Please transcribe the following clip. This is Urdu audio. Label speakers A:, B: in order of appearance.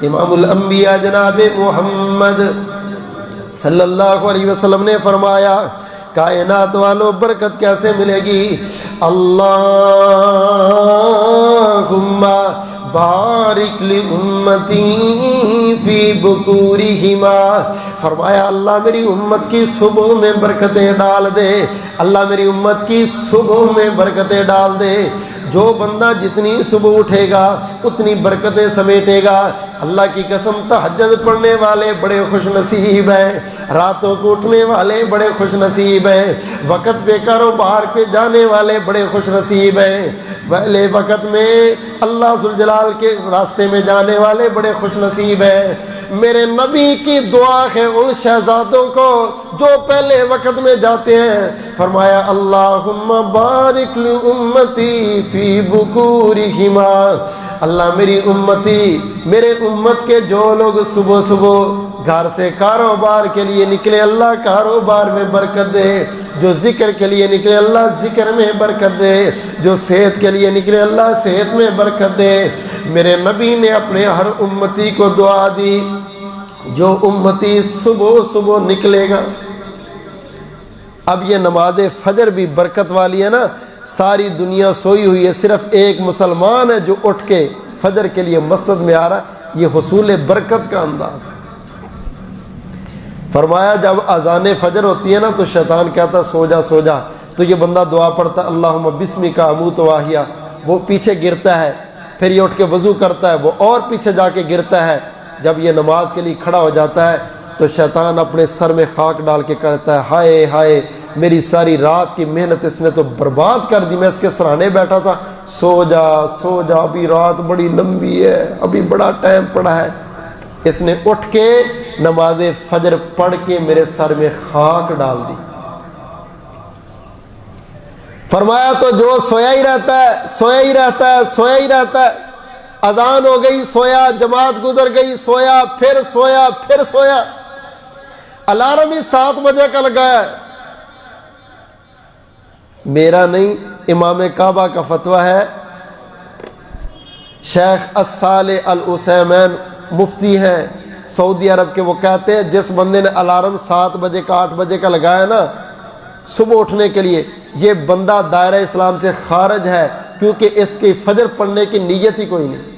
A: امام الانبیاء جناب محمد صلی اللہ علیہ وسلم نے فرمایا کائنات والوں برکت کیسے ملے گی؟ اللہم بارک لامتی فی بکورہما، فرمایا اللہ میری امت کی صبح میں برکتیں ڈال دے، اللہ میری امت کی صبح میں برکتیں ڈال دے۔ جو بندہ جتنی صبح اٹھے گا اتنی برکتیں سمیٹے گا۔ اللہ کی قسم تہجد پڑھنے والے بڑے خوش نصیب ہیں، راتوں کو اٹھنے والے بڑے خوش نصیب ہیں، وقت پہ کاروبار پہ جانے والے بڑے خوش نصیب ہیں، پہلے وقت میں اللہ ذوالجلال کے راستے میں جانے والے بڑے خوش نصیب ہیں۔ میرے نبی کی دعا ہے ان شہزادوں کو جو پہلے وقت میں جاتے ہیں، فرمایا اللہم بارک لامتی فی بکورہما، اللہ میری امتی، میرے امت کے جو لوگ صبح صبح گھر سے کاروبار کے لیے نکلے اللہ کاروبار میں برکت دے، جو ذکر کے لیے نکلے اللہ ذکر میں برکت دے، جو صحت کے لیے نکلے اللہ صحت میں برکت دے۔ میرے نبی نے اپنے ہر امتی کو دعا دی، جو امتی صبح صبح نکلے گا۔ اب یہ نماز فجر بھی برکت والی ہے نا، ساری دنیا سوئی ہوئی ہے، صرف ایک مسلمان ہے جو اٹھ کے فجر کے لیے مسجد میں آ رہا ہے، یہ حصول برکت کا انداز ہے۔ فرمایا جب اذان فجر ہوتی ہے نا تو شیطان کہتا سو جا سو جا، تو یہ بندہ دعا پڑھتا اللہم بسمک اموت و احیا، وہ پیچھے گرتا ہے، پھر یہ اٹھ کے وضو کرتا ہے، وہ اور پیچھے جا کے گرتا ہے۔ جب یہ نماز کے لیے کھڑا ہو جاتا ہے تو شیطان اپنے سر میں خاک ڈال کے کہتا ہے ہائے ہائے میری ساری رات کی محنت اس نے تو برباد کر دی، میں اس کے سرانے بیٹھا تھا، سو جا ابھی رات بڑی لمبی ہے، ابھی بڑا ٹائم پڑا ہے۔ اس نے اٹھ کے نماز فجر پڑھ کے میرے سر میں خاک ڈال دی۔ فرمایا تو جو سویا ہی رہتا ہے سویا ہی رہتا ہے سویا ہی رہتا ہے، اذان ہو گئی سویا، جماعت گزر گئی سویا، پھر سویا پھر سویا، الارم ہی 7 بجے کا لگایا ہے۔ میرا نہیں، امام کعبہ کا فتویٰ ہے، شیخ الصالح العثیمین مفتی ہیں سعودی عرب کے، وہ کہتے ہیں جس بندے نے الارم 7 بجے کا 8 بجے کا لگایا نا صبح اٹھنے کے لیے، یہ بندہ دائرہ اسلام سے خارج ہے، کیونکہ اس کی فجر پڑھنے کی نیت ہی کوئی نہیں۔